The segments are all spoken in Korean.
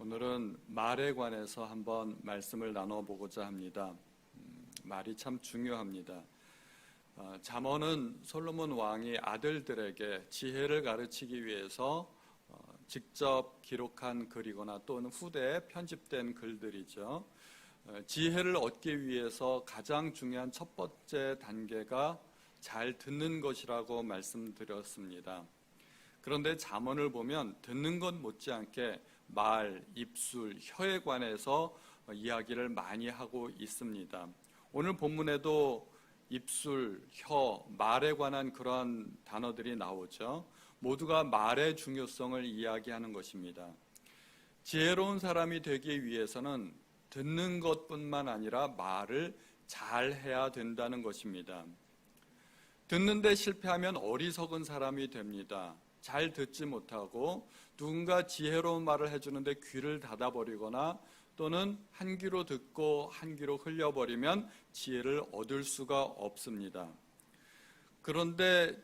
오늘은 말에 관해서 한번 말씀을 나눠보고자 합니다. 말이 참 중요합니다. 잠언은 솔로몬 왕이 아들들에게 지혜를 가르치기 위해서 직접 기록한 글이거나 또는 후대에 편집된 글들이죠. 지혜를 얻기 위해서 가장 중요한 첫 번째 단계가 잘 듣는 것이라고 말씀드렸습니다. 그런데 잠언을 보면 듣는 것 못지않게 말, 입술, 혀에 관해서 이야기를 많이 하고 있습니다. 오늘 본문에도 입술, 혀, 말에 관한 그러한 단어들이 나오죠. 모두가 말의 중요성을 이야기하는 것입니다. 지혜로운 사람이 되기 위해서는 듣는 것뿐만 아니라 말을 잘 해야 된다는 것입니다. 듣는데 실패하면 어리석은 사람이 됩니다. 잘 듣지 못하고 누군가 지혜로운 말을 해주는데 귀를 닫아버리거나 또는 한 귀로 듣고 한 귀로 흘려버리면 지혜를 얻을 수가 없습니다. 그런데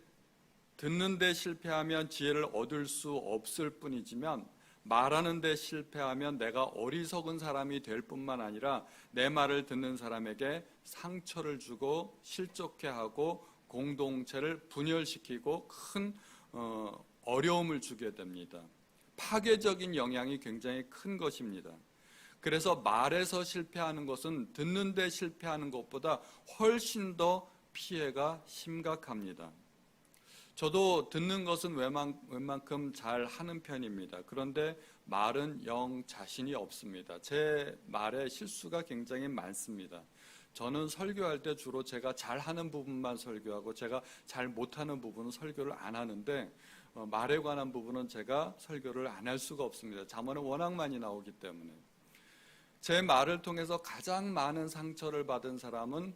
듣는데 실패하면 지혜를 얻을 수 없을 뿐이지만 말하는데 실패하면 내가 어리석은 사람이 될 뿐만 아니라 내 말을 듣는 사람에게 상처를 주고 실족해 하고 공동체를 분열시키고 큰 어려움을 주게 됩니다. 파괴적인 영향이 굉장히 큰 것입니다. 그래서 말에서 실패하는 것은 듣는데 실패하는 것보다 훨씬 더 피해가 심각합니다. 저도 듣는 것은 웬만큼 잘 하는 편입니다. 그런데 말은 영 자신이 없습니다. 제 말에 실수가 굉장히 많습니다. 저는 설교할 때 주로 제가 잘하는 부분만 설교하고 제가 잘 못하는 부분은 설교를 안 하는데 말에 관한 부분은 제가 설교를 안 할 수가 없습니다. 잠언은 워낙 많이 나오기 때문에. 제 말을 통해서 가장 많은 상처를 받은 사람은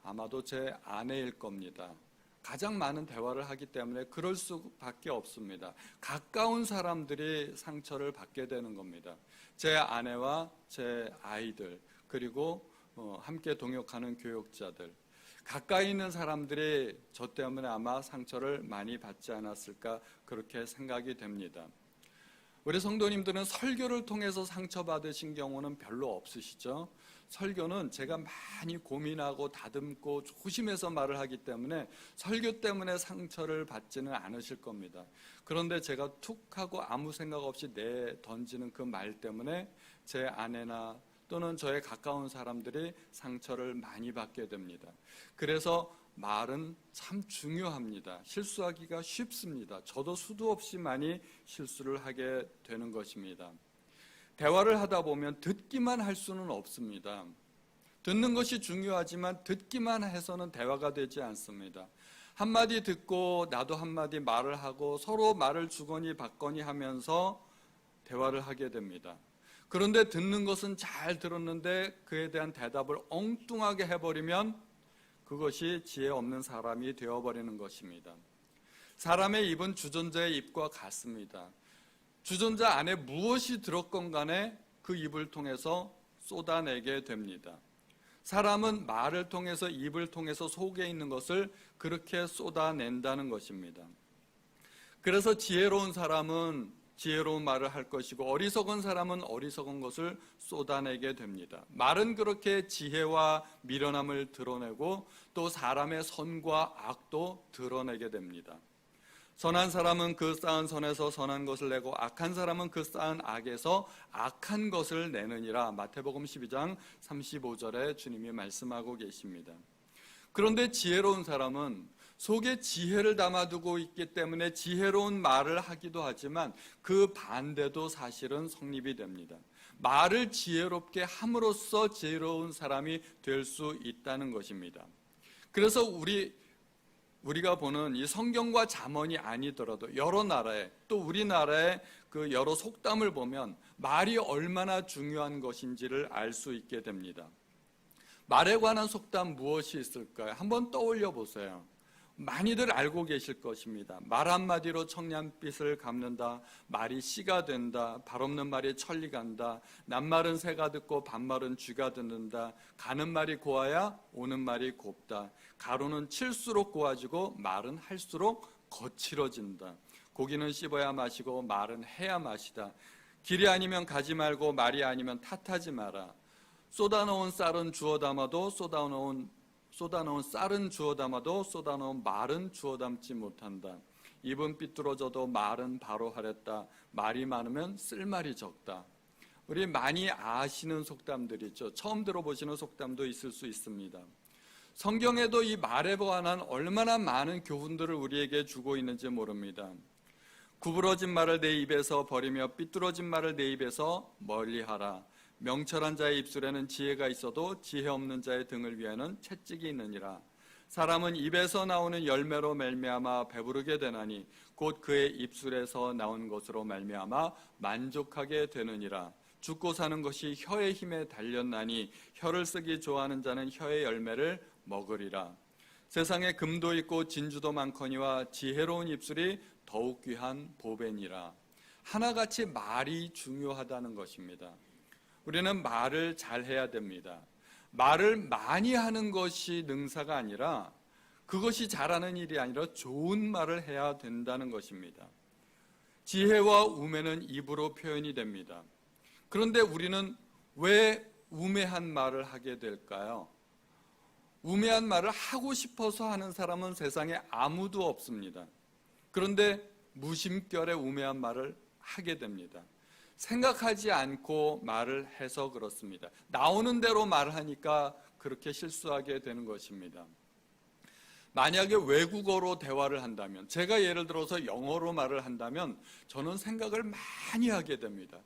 아마도 제 아내일 겁니다. 가장 많은 대화를 하기 때문에 그럴 수밖에 없습니다. 가까운 사람들이 상처를 받게 되는 겁니다. 제 아내와 제 아이들 그리고 함께 동역하는 교육자들, 가까이 있는 사람들이 저 때문에 아마 상처를 많이 받지 않았을까 그렇게 생각이 됩니다. 우리 성도님들은 설교를 통해서 상처받으신 경우는 별로 없으시죠? 설교는 제가 많이 고민하고 다듬고 조심해서 말을 하기 때문에 설교 때문에 상처를 받지는 않으실 겁니다. 그런데 제가 툭 하고 아무 생각 없이 던지는 그 말 때문에 제 아내나 또는 저의 가까운 사람들이 상처를 많이 받게 됩니다. 그래서 말은 참 중요합니다. 실수하기가 쉽습니다. 저도 수도 없이 많이 실수를 하게 되는 것입니다. 대화를 하다 보면 듣기만 할 수는 없습니다. 듣는 것이 중요하지만 듣기만 해서는 대화가 되지 않습니다. 한마디 듣고 나도 한마디 말을 하고 서로 말을 주거니 받거니 하면서 대화를 하게 됩니다. 그런데 듣는 것은 잘 들었는데 그에 대한 대답을 엉뚱하게 해버리면 그것이 지혜 없는 사람이 되어버리는 것입니다. 사람의 입은 주전자의 입과 같습니다. 주전자 안에 무엇이 들었건 간에 그 입을 통해서 쏟아내게 됩니다. 사람은 말을 통해서 입을 통해서 속에 있는 것을 그렇게 쏟아낸다는 것입니다. 그래서 지혜로운 사람은 지혜로운 말을 할 것이고 어리석은 사람은 어리석은 것을 쏟아내게 됩니다. 말은 그렇게 지혜와 미련함을 드러내고 또 사람의 선과 악도 드러내게 됩니다. 선한 사람은 그 쌓은 선에서 선한 것을 내고 악한 사람은 그 쌓은 악에서 악한 것을 내느니라. 마태복음 12장 35절에 주님이 말씀하고 계십니다. 그런데 지혜로운 사람은 속에 지혜를 담아두고 있기 때문에 지혜로운 말을 하기도 하지만 그 반대도 사실은 성립이 됩니다. 말을 지혜롭게 함으로써 지혜로운 사람이 될 수 있다는 것입니다. 그래서 우리가 보는 이 성경과 잠언이 아니더라도 여러 나라에 또 우리나라의 그 여러 속담을 보면 말이 얼마나 중요한 것인지를 알 수 있게 됩니다. 말에 관한 속담 무엇이 있을까요? 한번 떠올려 보세요. 많이들 알고 계실 것입니다. 말 한마디로 청량빛을 갚는다. 말이 씨가 된다. 발 없는 말이 천리 간다. 낱말은 새가 듣고 반말은 쥐가 듣는다. 가는 말이 고와야 오는 말이 곱다. 가루는 칠수록 고와지고 말은 할수록 거칠어진다. 고기는 씹어야 맛이고 말은 해야 맛이다. 길이 아니면 가지 말고 말이 아니면 탓하지 마라. 쏟아놓은 쌀은 주워 담아도 쏟아놓은 쌀은 주워 담아도 쏟아놓은 말은 주워 담지 못한다. 입은 삐뚤어져도 말은 바로 하랬다. 말이 많으면 쓸 말이 적다. 우리 많이 아시는 속담들 있죠. 처음 들어보시는 속담도 있을 수 있습니다. 성경에도 이 말에 관한 얼마나 많은 교훈들을 우리에게 주고 있는지 모릅니다. 구부러진 말을 내 입에서 버리며 삐뚤어진 말을 내 입에서 멀리하라. 명철한 자의 입술에는 지혜가 있어도 지혜 없는 자의 등을 위하는 채찍이 있느니라. 사람은 입에서 나오는 열매로 말미암아 배부르게 되나니 곧 그의 입술에서 나온 것으로 말미암아 만족하게 되느니라. 죽고 사는 것이 혀의 힘에 달렸나니 혀를 쓰기 좋아하는 자는 혀의 열매를 먹으리라. 세상에 금도 있고 진주도 많거니와 지혜로운 입술이 더욱 귀한 보배니라. 하나같이 말이 중요하다는 것입니다. 우리는 말을 잘해야 됩니다. 말을 많이 하는 것이 능사가 아니라, 그것이 잘하는 일이 아니라 좋은 말을 해야 된다는 것입니다. 지혜와 우매는 입으로 표현이 됩니다. 그런데 우리는 왜 우매한 말을 하게 될까요? 우매한 말을 하고 싶어서 하는 사람은 세상에 아무도 없습니다. 그런데 무심결에 우매한 말을 하게 됩니다. 생각하지 않고 말을 해서 그렇습니다. 나오는 대로 말하니까 그렇게 실수하게 되는 것입니다. 만약에 외국어로 대화를 한다면, 제가 예를 들어서 영어로 말을 한다면 저는 생각을 많이 하게 됩니다.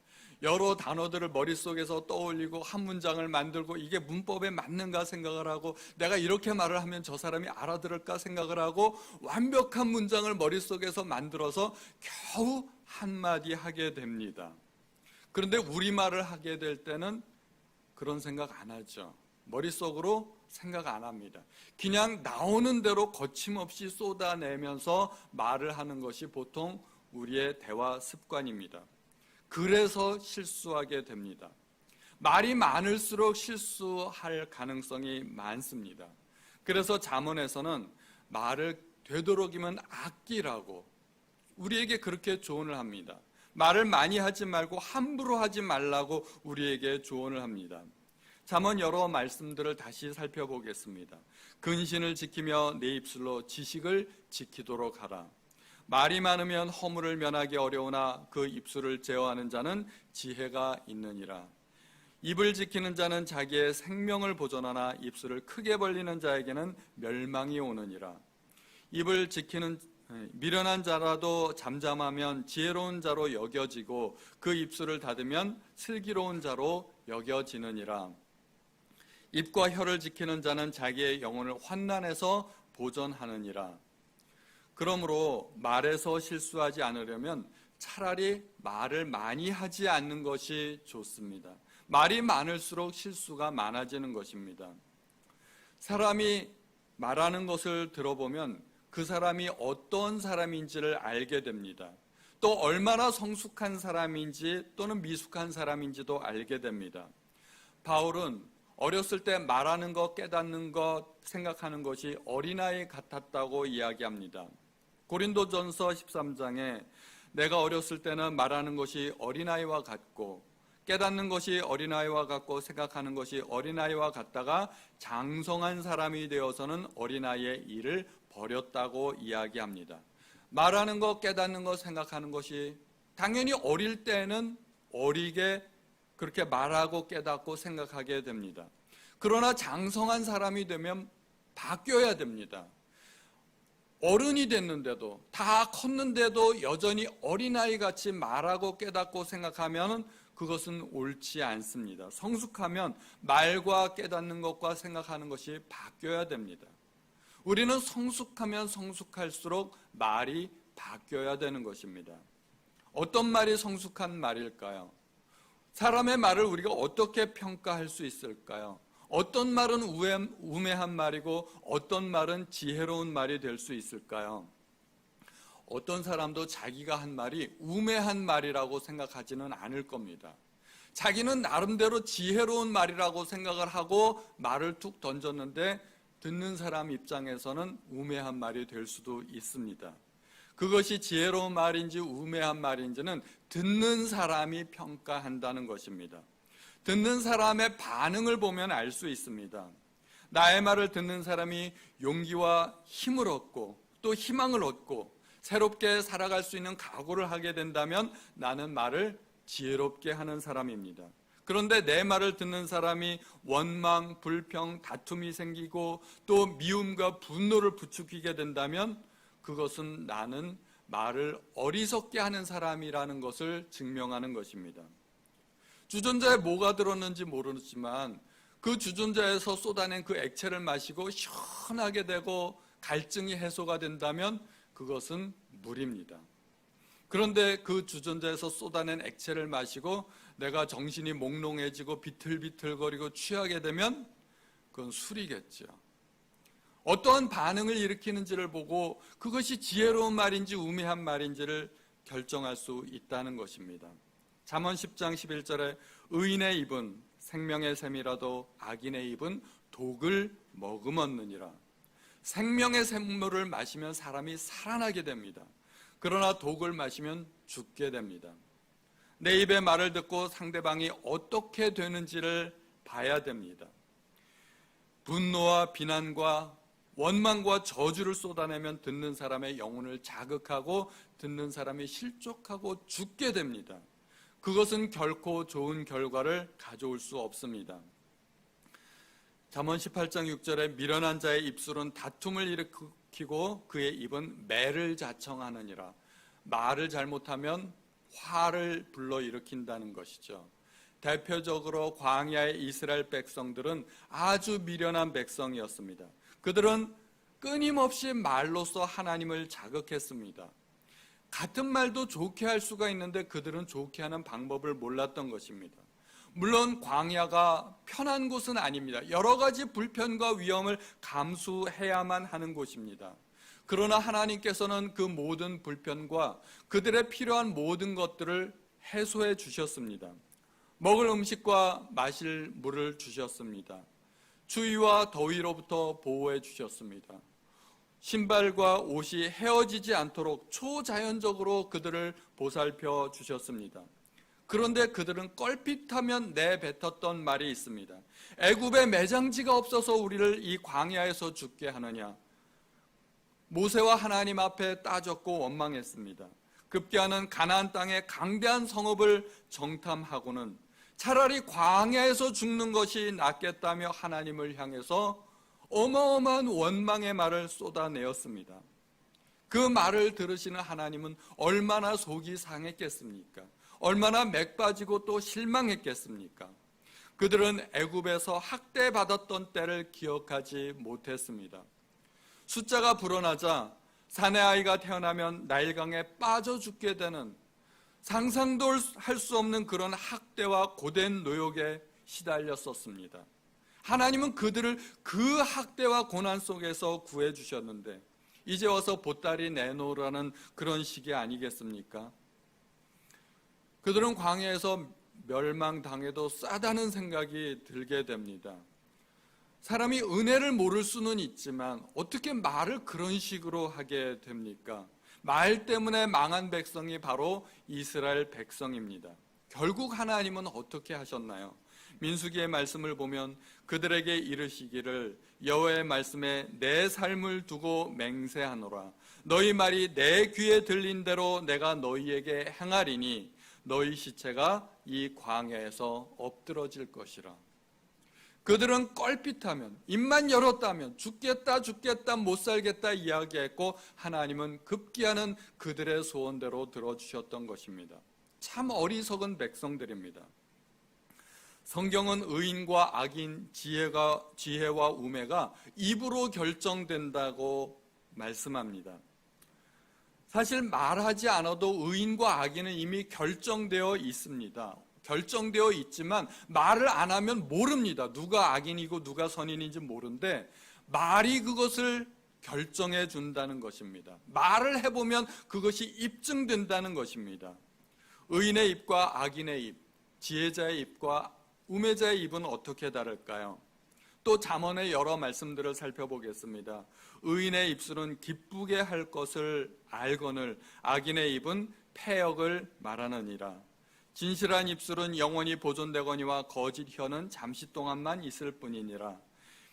여러 단어들을 머릿속에서 떠올리고 한 문장을 만들고 이게 문법에 맞는가 생각을 하고, 내가 이렇게 말을 하면 저 사람이 알아들을까 생각을 하고 완벽한 문장을 머릿속에서 만들어서 겨우 한마디 하게 됩니다. 그런데 우리말을 하게 될 때는 그런 생각 안 하죠. 머릿속으로 생각 안 합니다. 그냥 나오는 대로 거침없이 쏟아내면서 말을 하는 것이 보통 우리의 대화 습관입니다. 그래서 실수하게 됩니다. 말이 많을수록 실수할 가능성이 많습니다. 그래서 잠언에서는 말을 되도록이면 아끼라고 우리에게 그렇게 조언을 합니다. 말을 많이 하지 말고 함부로 하지 말라고 우리에게 조언을 합니다. 잠언 여러 말씀들을 다시 살펴보겠습니다. 근신을 지키며 내 입술로 지식을 지키도록 하라. 말이 많으면 허물을 면하기 어려우나 그 입술을 제어하는 자는 지혜가 있느니라. 입을 지키는 자는 자기의 생명을 보존하나 입술을 크게 벌리는 자에게는 멸망이 오느니라. 입을 지키는 미련한 자라도 잠잠하면 지혜로운 자로 여겨지고 그 입술을 닫으면 슬기로운 자로 여겨지느니라. 입과 혀를 지키는 자는 자기의 영혼을 환난에서 보존하느니라. 그러므로 말에서 실수하지 않으려면 차라리 말을 많이 하지 않는 것이 좋습니다. 말이 많을수록 실수가 많아지는 것입니다. 사람이 말하는 것을 들어보면 그 사람이 어떤 사람인지를 알게 됩니다. 또 얼마나 성숙한 사람인지 또는 미숙한 사람인지도 알게 됩니다. 바울은 어렸을 때 말하는 것, 깨닫는 것, 생각하는 것이 어린아이 같았다고 이야기합니다. 고린도전서 13장에 내가 어렸을 때는 말하는 것이 어린아이와 같고 깨닫는 것이 어린아이와 같고 생각하는 것이 어린아이와 같다가 장성한 사람이 되어서는 어린아이의 일을 버렸다고 이야기합니다. 말하는 것, 깨닫는 것, 생각하는 것이 당연히 어릴 때는 어리게 그렇게 말하고 깨닫고 생각하게 됩니다. 그러나 장성한 사람이 되면 바뀌어야 됩니다. 어른이 됐는데도 다 컸는데도 여전히 어린아이같이 말하고 깨닫고 생각하면 그것은 옳지 않습니다. 성숙하면 말과 깨닫는 것과 생각하는 것이 바뀌어야 됩니다. 우리는 성숙하면 성숙할수록 말이 바뀌어야 되는 것입니다. 어떤 말이 성숙한 말일까요? 사람의 말을 우리가 어떻게 평가할 수 있을까요? 어떤 말은 우매한 말이고 어떤 말은 지혜로운 말이 될 수 있을까요? 어떤 사람도 자기가 한 말이 우매한 말이라고 생각하지는 않을 겁니다. 자기는 나름대로 지혜로운 말이라고 생각을 하고 말을 툭 던졌는데 듣는 사람 입장에서는 우매한 말이 될 수도 있습니다. 그것이 지혜로운 말인지 우매한 말인지는 듣는 사람이 평가한다는 것입니다. 듣는 사람의 반응을 보면 알 수 있습니다. 나의 말을 듣는 사람이 용기와 힘을 얻고 또 희망을 얻고 새롭게 살아갈 수 있는 각오를 하게 된다면 나는 말을 지혜롭게 하는 사람입니다. 그런데 내 말을 듣는 사람이 원망, 불평, 다툼이 생기고 또 미움과 분노를 부추기게 된다면 그것은 나는 말을 어리석게 하는 사람이라는 것을 증명하는 것입니다. 주전자에 뭐가 들었는지 모르지만 그 주전자에서 쏟아낸 그 액체를 마시고 시원하게 되고 갈증이 해소가 된다면 그것은 물입니다. 그런데 그 주전자에서 쏟아낸 액체를 마시고 내가 정신이 몽롱해지고 비틀비틀거리고 취하게 되면 그건 술이겠죠. 어떠한 반응을 일으키는지를 보고 그것이 지혜로운 말인지 우매한 말인지를 결정할 수 있다는 것입니다. 잠언 10장 11절에 의인의 입은 생명의 샘이라도 악인의 입은 독을 머금었느니라. 생명의 샘물을 마시면 사람이 살아나게 됩니다. 그러나 독을 마시면 죽게 됩니다. 내 입의 말을 듣고 상대방이 어떻게 되는지를 봐야 됩니다. 분노와 비난과 원망과 저주를 쏟아내면 듣는 사람의 영혼을 자극하고 듣는 사람이 실족하고 죽게 됩니다. 그것은 결코 좋은 결과를 가져올 수 없습니다. 잠언 18장 6절에 미련한 자의 입술은 다툼을 일으키고 그의 입은 매를 자청하느니라. 말을 잘못하면 화를 불러일으킨다는 것이죠. 대표적으로 광야의 이스라엘 백성들은 아주 미련한 백성이었습니다. 그들은 끊임없이 말로써 하나님을 자극했습니다. 같은 말도 좋게 할 수가 있는데 그들은 좋게 하는 방법을 몰랐던 것입니다. 물론 광야가 편한 곳은 아닙니다. 여러 가지 불편과 위험을 감수해야만 하는 곳입니다. 그러나 하나님께서는 그 모든 불편과 그들의 필요한 모든 것들을 해소해 주셨습니다. 먹을 음식과 마실 물을 주셨습니다. 추위와 더위로부터 보호해 주셨습니다. 신발과 옷이 헤어지지 않도록 초자연적으로 그들을 보살펴 주셨습니다. 그런데 그들은 껄핏하면 내뱉었던 말이 있습니다. 애굽에 매장지가 없어서 우리를 이 광야에서 죽게 하느냐. 모세와 하나님 앞에 따졌고 원망했습니다. 급기야는 가나안 땅의 강대한 성읍을 정탐하고는 차라리 광야에서 죽는 것이 낫겠다며 하나님을 향해서 어마어마한 원망의 말을 쏟아내었습니다. 그 말을 들으시는 하나님은 얼마나 속이 상했겠습니까? 얼마나 맥 빠지고 또 실망했겠습니까? 그들은 애굽에서 학대받았던 때를 기억하지 못했습니다. 숫자가 불어나자 사내 아이가 태어나면 나일강에 빠져 죽게 되는 상상도 할 수 없는 그런 학대와 고된 노역에 시달렸었습니다. 하나님은 그들을 그 학대와 고난 속에서 구해 주셨는데 이제 와서 보따리 내놓으라는 그런 식이 아니겠습니까? 그들은 광야에서 멸망당해도 싸다는 생각이 들게 됩니다. 사람이 은혜를 모를 수는 있지만 어떻게 말을 그런 식으로 하게 됩니까? 말 때문에 망한 백성이 바로 이스라엘 백성입니다. 결국 하나님은 어떻게 하셨나요? 민수기의 말씀을 보면 그들에게 이르시기를 여호와의 말씀에 내 삶을 두고 맹세하노라. 너희 말이 내 귀에 들린 대로 내가 너희에게 행하리니 너희 시체가 이 광야에서 엎드러질 것이라. 그들은 껄핏하면 입만 열었다면 죽겠다 못 살겠다 이야기했고 하나님은 급기야는 그들의 소원대로 들어주셨던 것입니다. 참 어리석은 백성들입니다. 성경은 의인과 악인, 지혜와 우매가 입으로 결정된다고 말씀합니다. 사실 말하지 않아도 의인과 악인은 이미 결정되어 있습니다. 결정되어 있지만 말을 안 하면 모릅니다. 누가 악인이고 누가 선인인지 모르는데 말이 그것을 결정해 준다는 것입니다. 말을 해보면 그것이 입증된다는 것입니다. 의인의 입과 악인의 입, 지혜자의 입과 우매자의 입은 어떻게 다를까요? 또 잠언의 여러 말씀들을 살펴보겠습니다. 의인의 입술은 기쁘게 할 것을 알거늘 악인의 입은 패역을 말하느니라. 진실한 입술은 영원히 보존되거니와 거짓 혀는 잠시 동안만 있을 뿐이니라.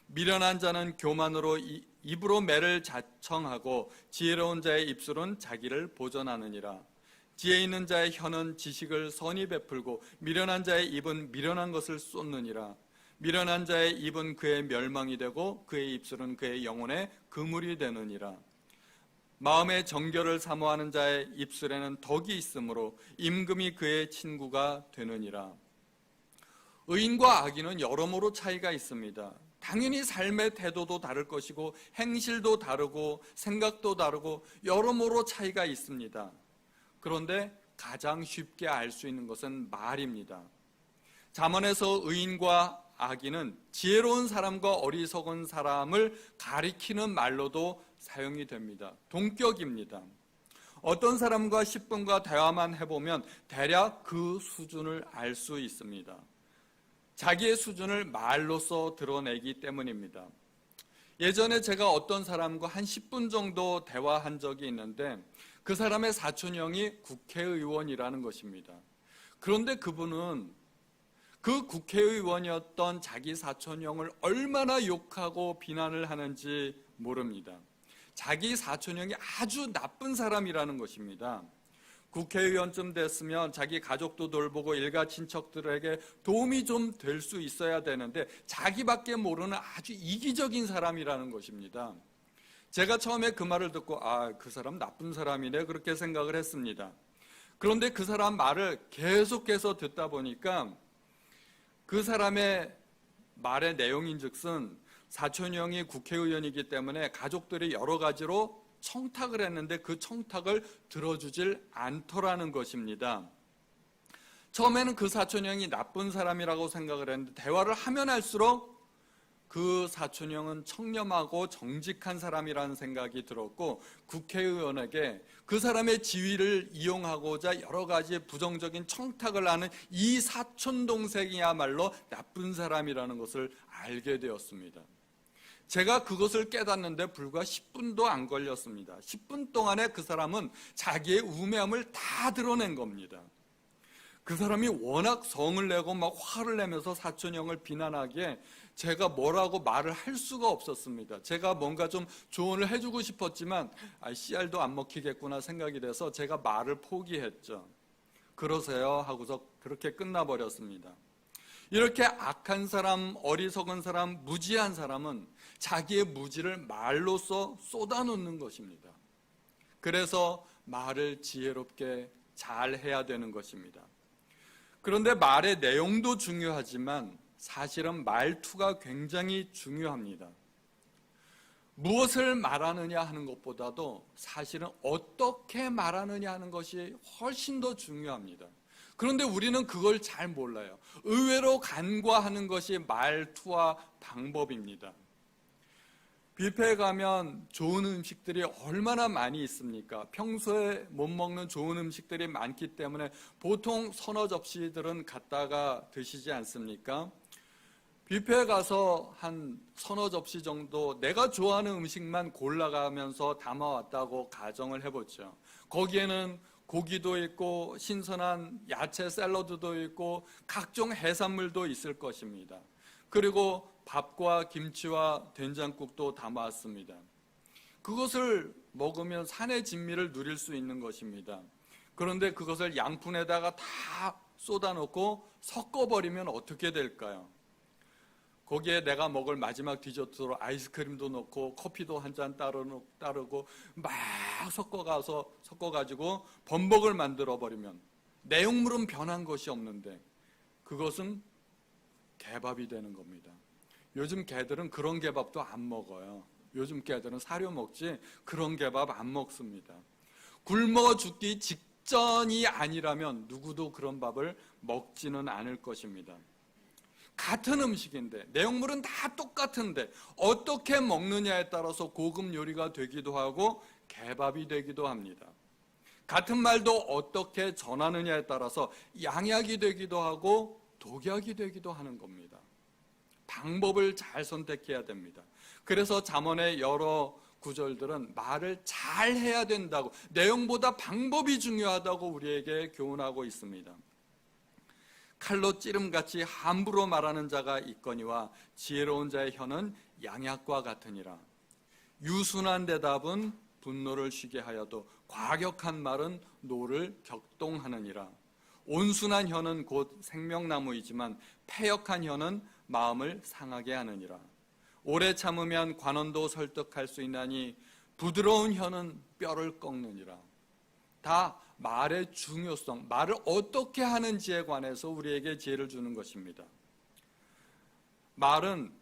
미련한 자는 교만으로 입으로 매를 자청하고 지혜로운 자의 입술은 자기를 보존하느니라. 지혜 있는 자의 혀는 지식을 선히 베풀고 미련한 자의 입은 미련한 것을 쏟느니라. 미련한 자의 입은 그의 멸망이 되고 그의 입술은 그의 영혼의 그물이 되느니라. 마음의 정결을 사모하는 자의 입술에는 덕이 있으므로 임금이 그의 친구가 되느니라. 의인과 악인은 여러모로 차이가 있습니다. 당연히 삶의 태도도 다를 것이고 행실도 다르고 생각도 다르고 여러모로 차이가 있습니다. 그런데 가장 쉽게 알 수 있는 것은 말입니다. 잠언에서 의인과 악인은 지혜로운 사람과 어리석은 사람을 가리키는 말로도 사용이 됩니다. 동격입니다. 어떤 사람과 10분과 대화만 해보면 대략 그 수준을 알 수 있습니다. 자기의 수준을 말로써 드러내기 때문입니다. 예전에 제가 어떤 사람과 한 10분 정도 대화한 적이 있는데 그 사람의 사촌형이 국회의원이라는 것입니다. 그런데 그분은 그 국회의원이었던 자기 사촌형을 얼마나 욕하고 비난을 하는지 모릅니다. 자기 사촌형이 아주 나쁜 사람이라는 것입니다. 국회의원쯤 됐으면 자기 가족도 돌보고 일가 친척들에게 도움이 좀 될 수 있어야 되는데 자기밖에 모르는 아주 이기적인 사람이라는 것입니다. 제가 처음에 그 말을 듣고 그 사람 나쁜 사람이네 그렇게 생각을 했습니다. 그런데 그 사람 말을 계속해서 듣다 보니까 그 사람의 말의 내용인즉슨 사촌형이 국회의원이기 때문에 가족들이 여러 가지로 청탁을 했는데 그 청탁을 들어주질 않더라는 것입니다. 처음에는 그 사촌형이 나쁜 사람이라고 생각을 했는데 대화를 하면 할수록 그 사촌형은 청렴하고 정직한 사람이라는 생각이 들었고 국회의원에게 그 사람의 지위를 이용하고자 여러 가지 부정적인 청탁을 하는 이 사촌동생이야말로 나쁜 사람이라는 것을 알게 되었습니다. 제가 그것을 깨닫는데 불과 10분도 안 걸렸습니다. 10분 동안에 그 사람은 자기의 우매함을 다 드러낸 겁니다. 그 사람이 워낙 성을 내고 막 화를 내면서 사촌형을 비난하기에 제가 뭐라고 말을 할 수가 없었습니다. 제가 뭔가 좀 조언을 해주고 싶었지만 씨알도 안 먹히겠구나 생각이 돼서 제가 말을 포기했죠. 그러세요 하고서 그렇게 끝나버렸습니다. 이렇게 악한 사람, 어리석은 사람, 무지한 사람은 자기의 무지를 말로써 쏟아놓는 것입니다. 그래서 말을 지혜롭게 잘 해야 되는 것입니다. 그런데 말의 내용도 중요하지만 사실은 말투가 굉장히 중요합니다. 무엇을 말하느냐 하는 것보다도 사실은 어떻게 말하느냐 하는 것이 훨씬 더 중요합니다. 그런데 우리는 그걸 잘 몰라요. 의외로 간과하는 것이 말투와 방법입니다. 뷔페에 가면 좋은 음식들이 얼마나 많이 있습니까? 평소에 못 먹는 좋은 음식들이 많기 때문에 보통 서너 접시들은 갖다가 드시지 않습니까? 뷔페에 가서 한 서너 접시 정도 내가 좋아하는 음식만 골라가면서 담아왔다고 가정을 해보죠. 거기에는 고기도 있고 신선한 야채 샐러드도 있고 각종 해산물도 있을 것입니다. 그리고 밥과 김치와 된장국도 담아왔습니다. 그것을 먹으면 산의 진미를 누릴 수 있는 것입니다. 그런데 그것을 양푼에다가 다 쏟아놓고 섞어버리면 어떻게 될까요? 거기에 내가 먹을 마지막 디저트로 아이스크림도 넣고 커피도 한 잔 따르고 막 섞어가지고 범벅을 만들어버리면 내용물은 변한 것이 없는데 그것은 개밥이 되는 겁니다. 요즘 개들은 그런 개밥도 안 먹어요. 요즘 개들은 사료 먹지 그런 개밥 안 먹습니다. 굶어 죽기 직전이 아니라면 누구도 그런 밥을 먹지는 않을 것입니다. 같은 음식인데 내용물은 다 똑같은데 어떻게 먹느냐에 따라서 고급 요리가 되기도 하고 개밥이 되기도 합니다. 같은 말도 어떻게 전하느냐에 따라서 양약이 되기도 하고 독약이 되기도 하는 겁니다. 방법을 잘 선택해야 됩니다. 그래서 잠언의 여러 구절들은 말을 잘 해야 된다고, 내용보다 방법이 중요하다고 우리에게 교훈하고 있습니다. 칼로 찌름같이 함부로 말하는 자가 있거니와 지혜로운 자의 혀는 양약과 같으니라. 유순한 대답은 분노를 쉬게 하여도 과격한 말은 노를 격동하느니라. 온순한 혀는 곧 생명나무이지만 패역한 혀는 마음을 상하게 하느니라. 오래 참으면 관원도 설득할 수 있나니 부드러운 혀는 뼈를 꺾느니라. 다 말의 중요성, 말을 어떻게 하는지에 관해서 우리에게 지혜를 주는 것입니다. 말은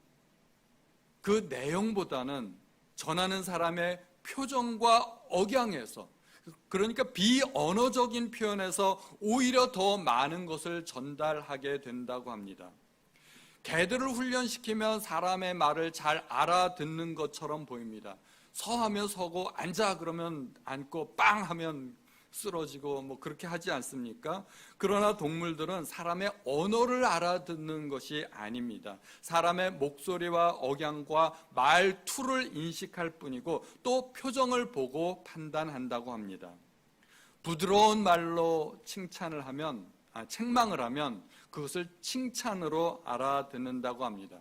그 내용보다는 전하는 사람의 표정과 억양에서, 그러니까 비언어적인 표현에서 오히려 더 많은 것을 전달하게 된다고 합니다. 개들을 훈련시키면 사람의 말을 잘 알아듣는 것처럼 보입니다. 서 하면 서고, 앉아 그러면 앉고, 빵 하면 쓰러지고 뭐 그렇게 하지 않습니까? 그러나 동물들은 사람의 언어를 알아듣는 것이 아닙니다. 사람의 목소리와 억양과 말투를 인식할 뿐이고 또 표정을 보고 판단한다고 합니다. 부드러운 말로 책망을 하면 그것을 칭찬으로 알아듣는다고 합니다.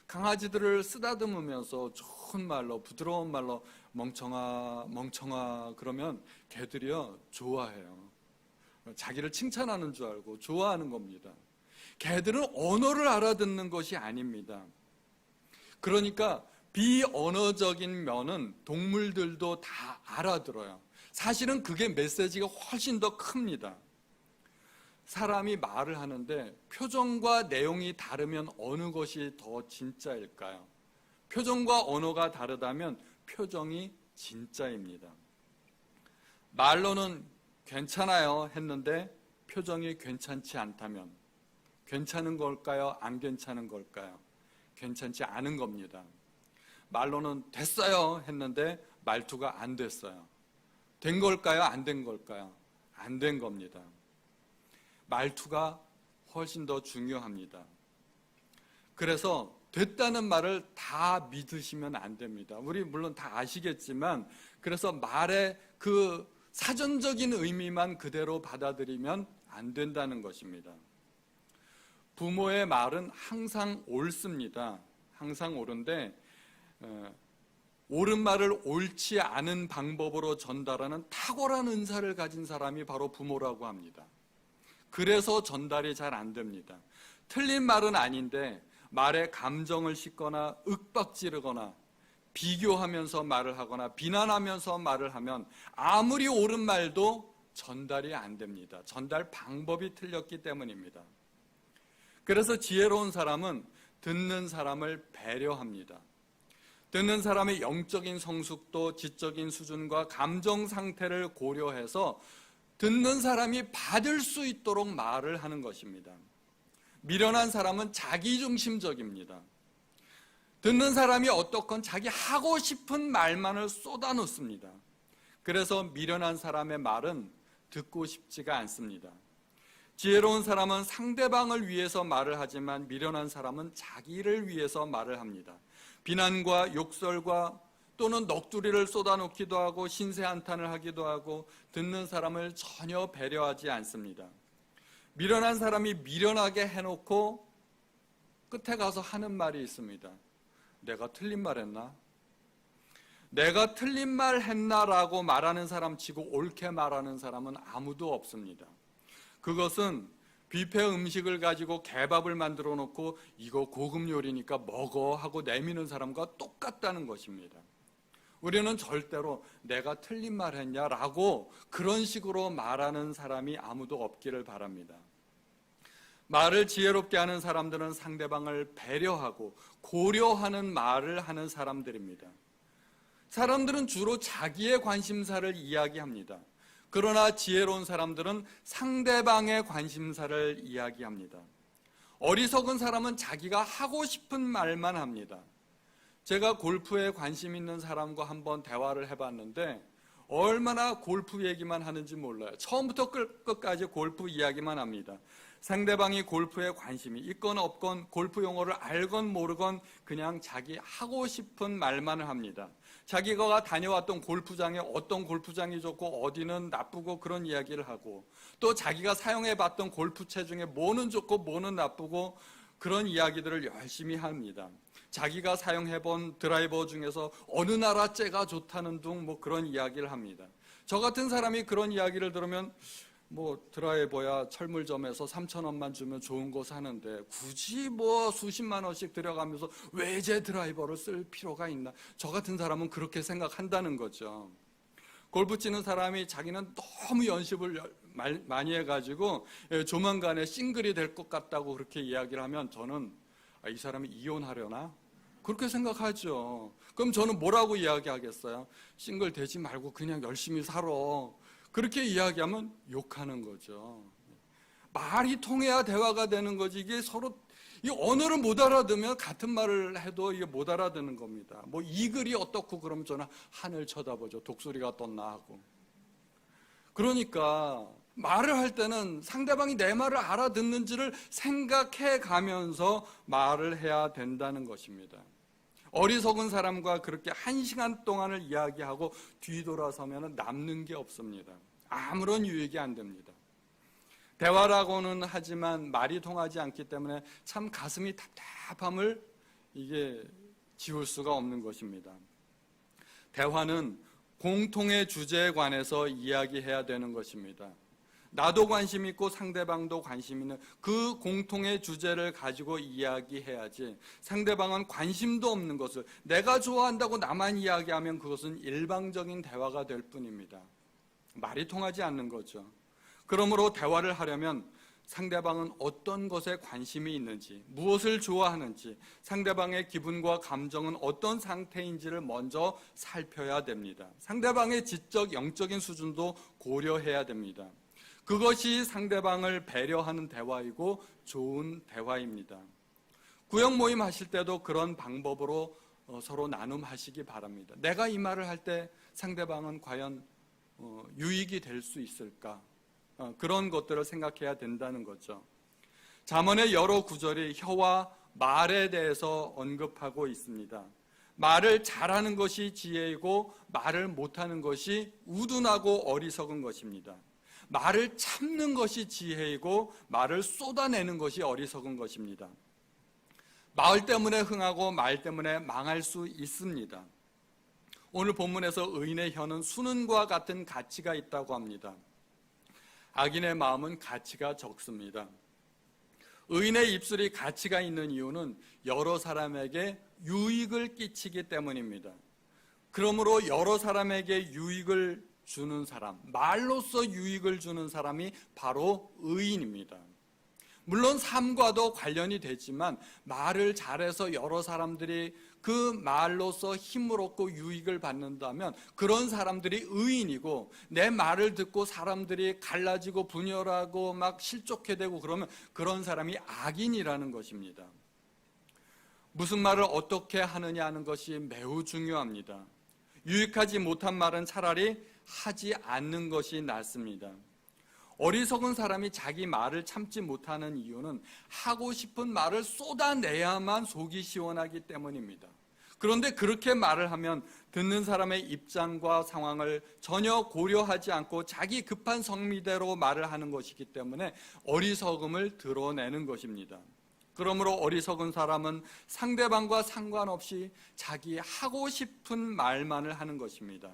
강아지들을 쓰다듬으면서 좋은 말로, 부드러운 말로 멍청아 그러면 개들이요 좋아해요. 자기를 칭찬하는 줄 알고 좋아하는 겁니다. 개들은 언어를 알아듣는 것이 아닙니다. 그러니까 비언어적인 면은 동물들도 다 알아들어요. 사실은 그게 메시지가 훨씬 더 큽니다. 사람이 말을 하는데 표정과 내용이 다르면 어느 것이 더 진짜일까요? 표정과 언어가 다르다면 표정이 진짜입니다. 말로는 괜찮아요 했는데 표정이 괜찮지 않다면 괜찮은 걸까요? 안 괜찮은 걸까요? 괜찮지 않은 겁니다. 말로는 됐어요 했는데 말투가 안 됐어요. 된 걸까요? 안 된 걸까요? 안 된 겁니다. 말투가 훨씬 더 중요합니다. 그래서 됐다는 말을 다 믿으시면 안 됩니다. 우리 물론 다 아시겠지만, 그래서 말의 그 사전적인 의미만 그대로 받아들이면 안 된다는 것입니다. 부모의 말은 항상 옳습니다. 항상 옳은데 옳은 말을 옳지 않은 방법으로 전달하는 탁월한 은사를 가진 사람이 바로 부모라고 합니다. 그래서 전달이 잘 안 됩니다. 틀린 말은 아닌데 말에 감정을 싣거나 윽박지르거나 비교하면서 말을 하거나 비난하면서 말을 하면 아무리 옳은 말도 전달이 안 됩니다. 전달 방법이 틀렸기 때문입니다. 그래서 지혜로운 사람은 듣는 사람을 배려합니다. 듣는 사람의 영적인 성숙도, 지적인 수준과 감정 상태를 고려해서 듣는 사람이 받을 수 있도록 말을 하는 것입니다. 미련한 사람은 자기중심적입니다. 듣는 사람이 어떻건 자기 하고 싶은 말만을 쏟아놓습니다. 그래서 미련한 사람의 말은 듣고 싶지가 않습니다. 지혜로운 사람은 상대방을 위해서 말을 하지만 미련한 사람은 자기를 위해서 말을 합니다. 비난과 욕설과 또는 넋두리를 쏟아놓기도 하고 신세한탄을 하기도 하고 듣는 사람을 전혀 배려하지 않습니다. 미련한 사람이 미련하게 해놓고 끝에 가서 하는 말이 있습니다. 내가 틀린 말 했나? 내가 틀린 말 했나라고 말하는 사람 치고 옳게 말하는 사람은 아무도 없습니다. 그것은 뷔페 음식을 가지고 개밥을 만들어 놓고 이거 고급 요리니까 먹어 하고 내미는 사람과 똑같다는 것입니다. 우리는 절대로 내가 틀린 말 했냐라고 그런 식으로 말하는 사람이 아무도 없기를 바랍니다. 말을 지혜롭게 하는 사람들은 상대방을 배려하고 고려하는 말을 하는 사람들입니다. 사람들은 주로 자기의 관심사를 이야기합니다. 그러나 지혜로운 사람들은 상대방의 관심사를 이야기합니다. 어리석은 사람은 자기가 하고 싶은 말만 합니다. 제가 골프에 관심 있는 사람과 한번 대화를 해봤는데 얼마나 골프 얘기만 하는지 몰라요. 처음부터 끝까지 골프 이야기만 합니다. 상대방이 골프에 관심이 있건 없건 골프 용어를 알건 모르건 그냥 자기 하고 싶은 말만을 합니다. 자기가 다녀왔던 골프장에 어떤 골프장이 좋고 어디는 나쁘고 그런 이야기를 하고, 또 자기가 사용해봤던 골프채 중에 뭐는 좋고 뭐는 나쁘고 그런 이야기들을 열심히 합니다. 자기가 사용해본 드라이버 중에서 어느 나라 째가 좋다는 둥 뭐 그런 이야기를 합니다. 저 같은 사람이 그런 이야기를 들으면 뭐 드라이버야 철물점에서 3,000원만 주면 좋은 거 사는데 굳이 뭐 수십만 원씩 들여가면서 왜 제 드라이버를 쓸 필요가 있나? 저 같은 사람은 그렇게 생각한다는 거죠. 골프 치는 사람이 자기는 너무 연습을 많이 해가지고 조만간에 싱글이 될 것 같다고 그렇게 이야기를 하면 저는 이 사람이 이혼하려나? 그렇게 생각하죠. 그럼 저는 뭐라고 이야기하겠어요? 싱글 되지 말고 그냥 열심히 살아. 그렇게 이야기하면 욕하는 거죠. 말이 통해야 대화가 되는 거지. 이게 서로 이 언어를 못 알아듣으면 같은 말을 해도 이게 못 알아듣는 겁니다. 뭐 이 글이 어떻고 그러면 저는 하늘 쳐다보죠. 독수리가 떴나 하고. 그러니까 말을 할 때는 상대방이 내 말을 알아듣는지를 생각해 가면서 말을 해야 된다는 것입니다. 어리석은 사람과 그렇게 1시간 동안을 이야기하고 뒤돌아서면 남는 게 없습니다. 아무런 유익이 안 됩니다. 대화라고는 하지만 말이 통하지 않기 때문에 참 가슴이 답답함을 이게 지울 수가 없는 것입니다. 대화는 공통의 주제에 관해서 이야기해야 되는 것입니다. 나도 관심 있고 상대방도 관심 있는 그 공통의 주제를 가지고 이야기해야지, 상대방은 관심도 없는 것을 내가 좋아한다고 나만 이야기하면 그것은 일방적인 대화가 될 뿐입니다. 말이 통하지 않는 거죠. 그러므로 대화를 하려면 상대방은 어떤 것에 관심이 있는지, 무엇을 좋아하는지, 상대방의 기분과 감정은 어떤 상태인지를 먼저 살펴야 됩니다. 상대방의 지적, 영적인 수준도 고려해야 됩니다. 그것이 상대방을 배려하는 대화이고 좋은 대화입니다. 구역 모임 하실 때도 그런 방법으로 서로 나눔하시기 바랍니다. 내가 이 말을 할 때 상대방은 과연 유익이 될 수 있을까? 그런 것들을 생각해야 된다는 거죠. 잠언의 여러 구절이 혀와 말에 대해서 언급하고 있습니다. 말을 잘하는 것이 지혜이고 말을 못하는 것이 우둔하고 어리석은 것입니다. 말을 참는 것이 지혜이고 말을 쏟아내는 것이 어리석은 것입니다. 말 때문에 흥하고 말 때문에 망할 수 있습니다. 오늘 본문에서 의인의 혀는 수는과 같은 가치가 있다고 합니다. 악인의 마음은 가치가 적습니다. 의인의 입술이 가치가 있는 이유는 여러 사람에게 유익을 끼치기 때문입니다. 그러므로 여러 사람에게 유익을 주는 사람, 말로써 유익을 주는 사람이 바로 의인입니다. 물론 삶과도 관련이 되지만 말을 잘해서 여러 사람들이 그 말로써 힘을 얻고 유익을 받는다면 그런 사람들이 의인이고, 내 말을 듣고 사람들이 갈라지고 분열하고 막 실족해되고 그러면 그런 사람이 악인이라는 것입니다. 무슨 말을 어떻게 하느냐 하는 것이 매우 중요합니다. 유익하지 못한 말은 차라리 하지 않는 것이 낫습니다. 어리석은 사람이 자기 말을 참지 못하는 이유는 하고 싶은 말을 쏟아내야만 속이 시원하기 때문입니다. 그런데 그렇게 말을 하면 듣는 사람의 입장과 상황을 전혀 고려하지 않고 자기 급한 성미대로 말을 하는 것이기 때문에 어리석음을 드러내는 것입니다. 그러므로 어리석은 사람은 상대방과 상관없이 자기 하고 싶은 말만을 하는 것입니다.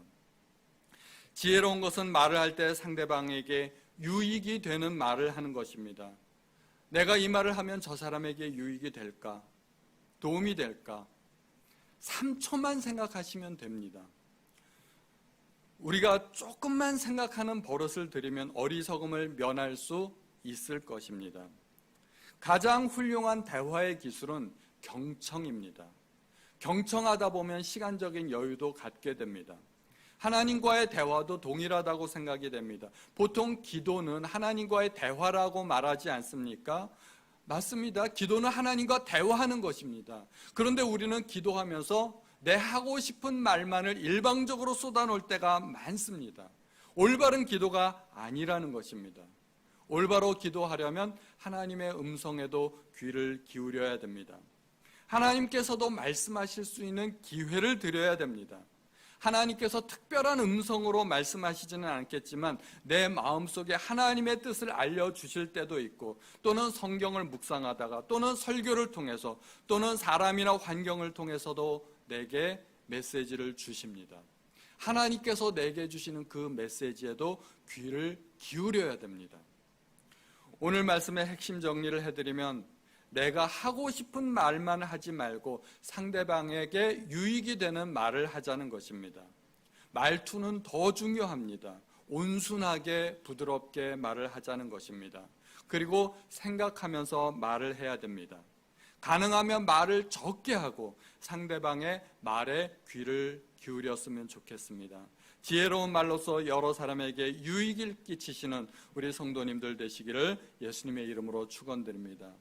지혜로운 것은 말을 할 때 상대방에게 유익이 되는 말을 하는 것입니다. 내가 이 말을 하면 저 사람에게 유익이 될까? 도움이 될까? 3초만 생각하시면 됩니다. 우리가 조금만 생각하는 버릇을 들이면 어리석음을 면할 수 있을 것입니다. 가장 훌륭한 대화의 기술은 경청입니다. 경청하다 보면 시간적인 여유도 갖게 됩니다. 하나님과의 대화도 동일하다고 생각이 됩니다. 보통 기도는 하나님과의 대화라고 말하지 않습니까? 맞습니다. 기도는 하나님과 대화하는 것입니다. 그런데 우리는 기도하면서 내 하고 싶은 말만을 일방적으로 쏟아놓을 때가 많습니다. 올바른 기도가 아니라는 것입니다. 올바로 기도하려면 하나님의 음성에도 귀를 기울여야 됩니다. 하나님께서도 말씀하실 수 있는 기회를 드려야 됩니다. 하나님께서 특별한 음성으로 말씀하시지는 않겠지만 내 마음속에 하나님의 뜻을 알려주실 때도 있고, 또는 성경을 묵상하다가, 또는 설교를 통해서, 또는 사람이나 환경을 통해서도 내게 메시지를 주십니다. 하나님께서 내게 주시는 그 메시지에도 귀를 기울여야 됩니다. 오늘 말씀의 핵심 정리를 해드리면, 내가 하고 싶은 말만 하지 말고 상대방에게 유익이 되는 말을 하자는 것입니다. 말투는 더 중요합니다. 온순하게 부드럽게 말을 하자는 것입니다. 그리고 생각하면서 말을 해야 됩니다. 가능하면 말을 적게 하고 상대방의 말에 귀를 기울였으면 좋겠습니다. 지혜로운 말로서 여러 사람에게 유익을 끼치시는 우리 성도님들 되시기를 예수님의 이름으로 축원드립니다.